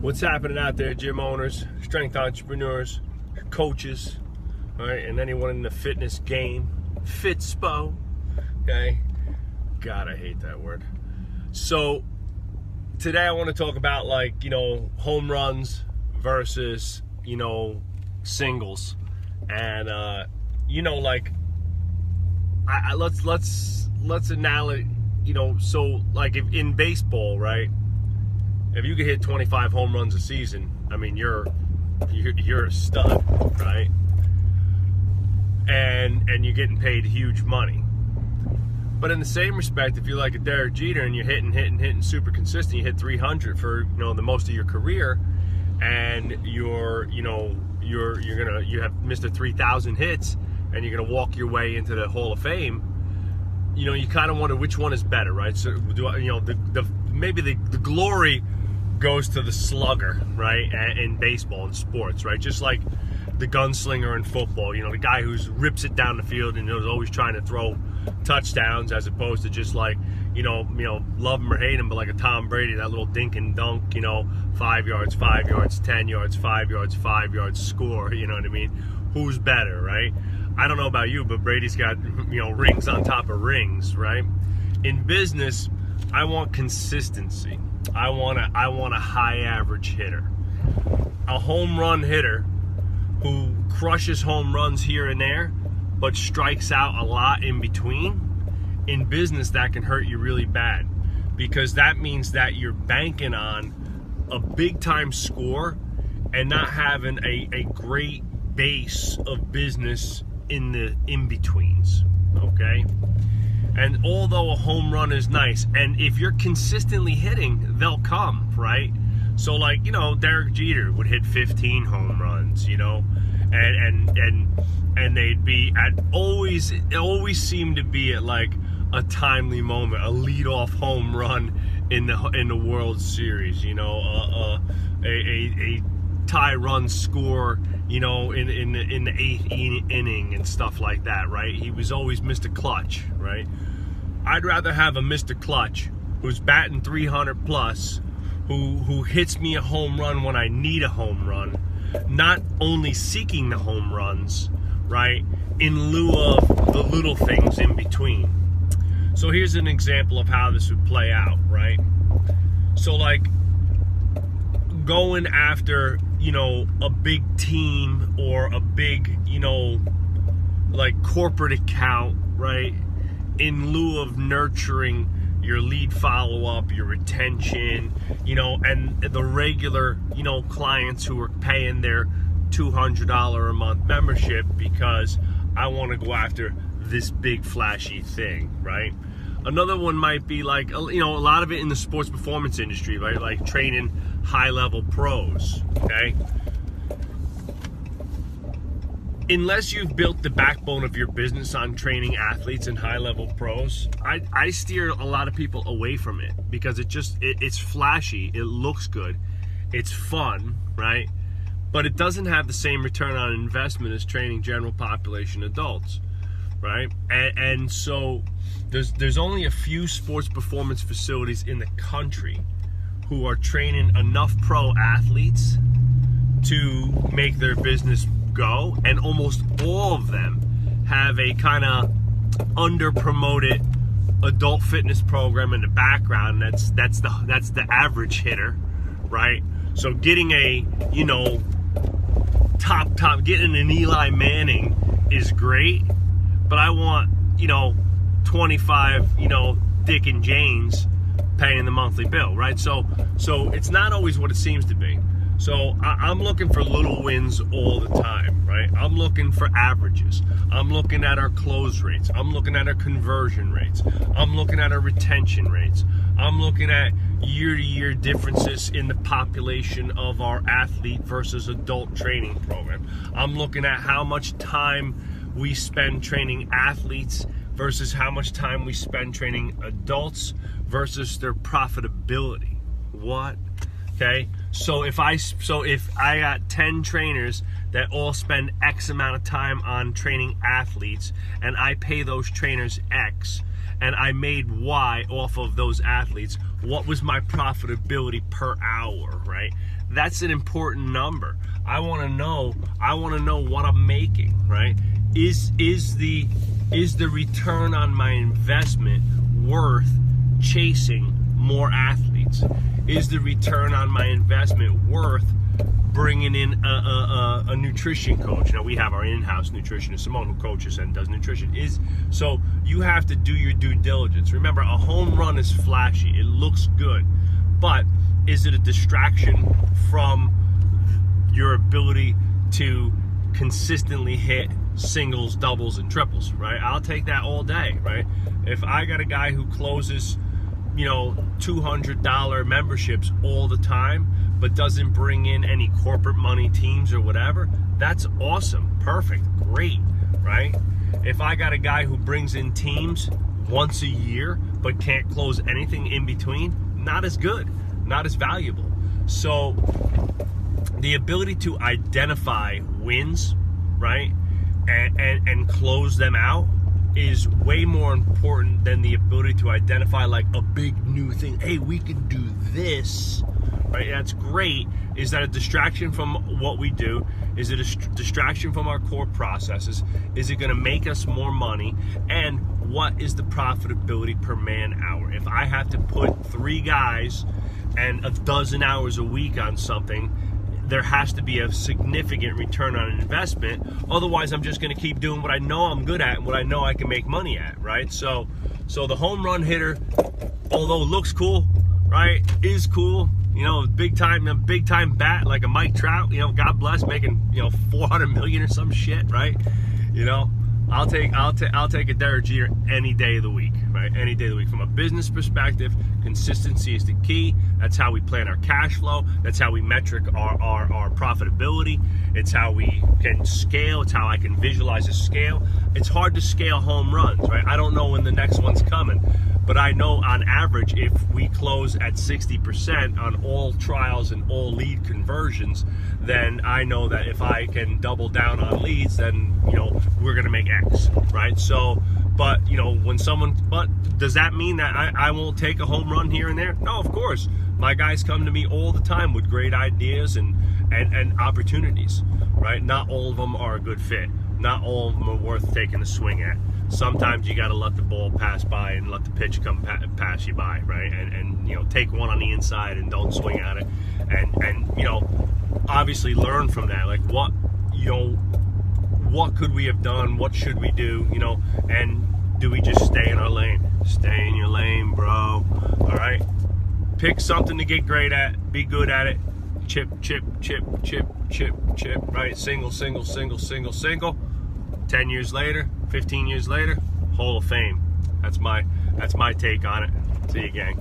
What's happening out there, gym owners, strength entrepreneurs, coaches, all right, and anyone in the fitness game, Fitspo, okay? God, I hate that word. So today I want to talk about home runs versus, singles. And, let's analogize, so like if in baseball, right? If you could hit 25 home runs a season, I mean, you're a stud, right? And you're getting paid huge money. But in the same respect, if you're like a Derek Jeter and you're hitting super consistent, you hit 300 for the most of your career, and you have Mr. 3,000 hits, and you're gonna walk your way into the Hall of Fame. You kind of wonder which one is better, right? So maybe the glory goes to the slugger, right? In baseball and sports, right? Just like the gunslinger in football, the guy who rips it down the field and is always trying to throw touchdowns, as opposed to just like, love him or hate him, but like a Tom Brady, that little dink and dunk, 5 yards, 5 yards, 10 yards, 5 yards, 5 yards, score, you know what I mean? Who's better, right? I don't know about you, but Brady's got, rings on top of rings, right? In business, I want consistency. I want a high average hitter. A home run hitter who crushes home runs here and there, but strikes out a lot in between. In business, that can hurt you really bad, because that means that you're banking on a big time score and not having a great base of business in the in-betweens, okay? And although a home run is nice, and if you're consistently hitting, they'll come, right? So like, Derek Jeter would hit 15 home runs, and they'd be at it always seemed to be at like a timely moment, a leadoff home run in the World Series, a tie run score, in the eighth inning and stuff like that, right? He was always Mr. Clutch, right? I'd rather have a Mr. Clutch who's batting 300 plus, who hits me a home run when I need a home run, not only seeking the home runs, right, in lieu of the little things in between. So here's an example of how this would play out, right? So like going after, a big team or a big, like corporate account, right? In lieu of nurturing your lead follow-up, your retention, and the regular, clients who are paying their $200 a month membership because I want to go after this big flashy thing, right? Another one might be like, a lot of it in the sports performance industry, right? Like training high-level pros, okay? Unless you've built the backbone of your business on training athletes and high-level pros, I steer a lot of people away from it, because it's flashy, it looks good, it's fun, right? But it doesn't have the same return on investment as training general population adults, right? And so there's only a few sports performance facilities in the country who are training enough pro athletes to make their business go, and almost all of them have a kind of under-promoted adult fitness program in the background. That's the average hitter, right? So getting a top getting an Eli Manning is great, but I want 25 Dick and Janes paying the monthly bill, right? So it's not always what it seems to be. So I'm looking for little wins all the time, right? I'm looking for averages. I'm looking at our close rates. I'm looking at our conversion rates. I'm looking at our retention rates. I'm looking at year-to-year differences in the population of our athlete versus adult training program. I'm looking at how much time we spend training athletes versus how much time we spend training adults versus their profitability. What? Okay, so if I got 10 trainers that all spend X amount of time on training athletes, and I pay those trainers X, and I made Y off of those athletes, what was my profitability per hour, right? That's an important number. I want to know what I'm making, right? Is the return on my investment worth chasing more athletes? Is the return on my investment worth bringing in a nutrition coach? Now, we have our in-house nutritionist, Simone, who coaches and does nutrition. So you have to do your due diligence. Remember, a home run is flashy. It looks good. But is it a distraction from your ability to consistently hit singles, doubles, and triples, right? I'll take that all day, right? If I got a guy who closes, $200 memberships all the time, but doesn't bring in any corporate money teams or whatever, that's awesome, perfect, great, right? If I got a guy who brings in teams once a year, but can't close anything in between, not as good, not as valuable. So the ability to identify wins, right, and close them out is way more important than the ability to identify like a big new thing. Hey, we could do this, right? That's great. Is that a distraction from what we do? Is it a distraction from our core processes? Is it going to make us more money? And what is the profitability per man hour? If I have to put 3 guys and 12 hours a week on something, there has to be a significant return on investment. Otherwise, I'm just going to keep doing what I know I'm good at and what I know I can make money at, right? So the home run hitter, although looks cool, right, is cool. Big time bat like a Mike Trout. God bless, making 400 million or some shit, right? I'll take a Derek Jeter any day of the week, right? Any day of the week. From a business perspective, consistency is the key. That's how we plan our cash flow. That's how we metric our profitability. It's how we can scale. It's how I can visualize a scale. It's hard to scale home runs, right? I don't know when the next one's coming, but I know on average, if we close at 60% on all trials and all lead conversions, then I know that if I can double down on leads, then we're gonna make X, right? So, but does that mean that I won't take a home run here and there? No, of course. My guys come to me all the time with great ideas and opportunities, right? Not all of them are a good fit. Not all of them are worth taking a swing at. Sometimes you got to let the ball pass by and let the pitch come pass you by, right? And take one on the inside and don't swing at it. And obviously learn from that. Like what could we have done? What should we do? And do we just stay in our lane? Stay in your lane, bro. All right. Pick something to get great at. Be good at it. Chip, chip, chip, chip, chip, chip. Right? Single, single, single, single, single. 10 years later, 15 years later, Hall of Fame. That's my take on it. See you, gang.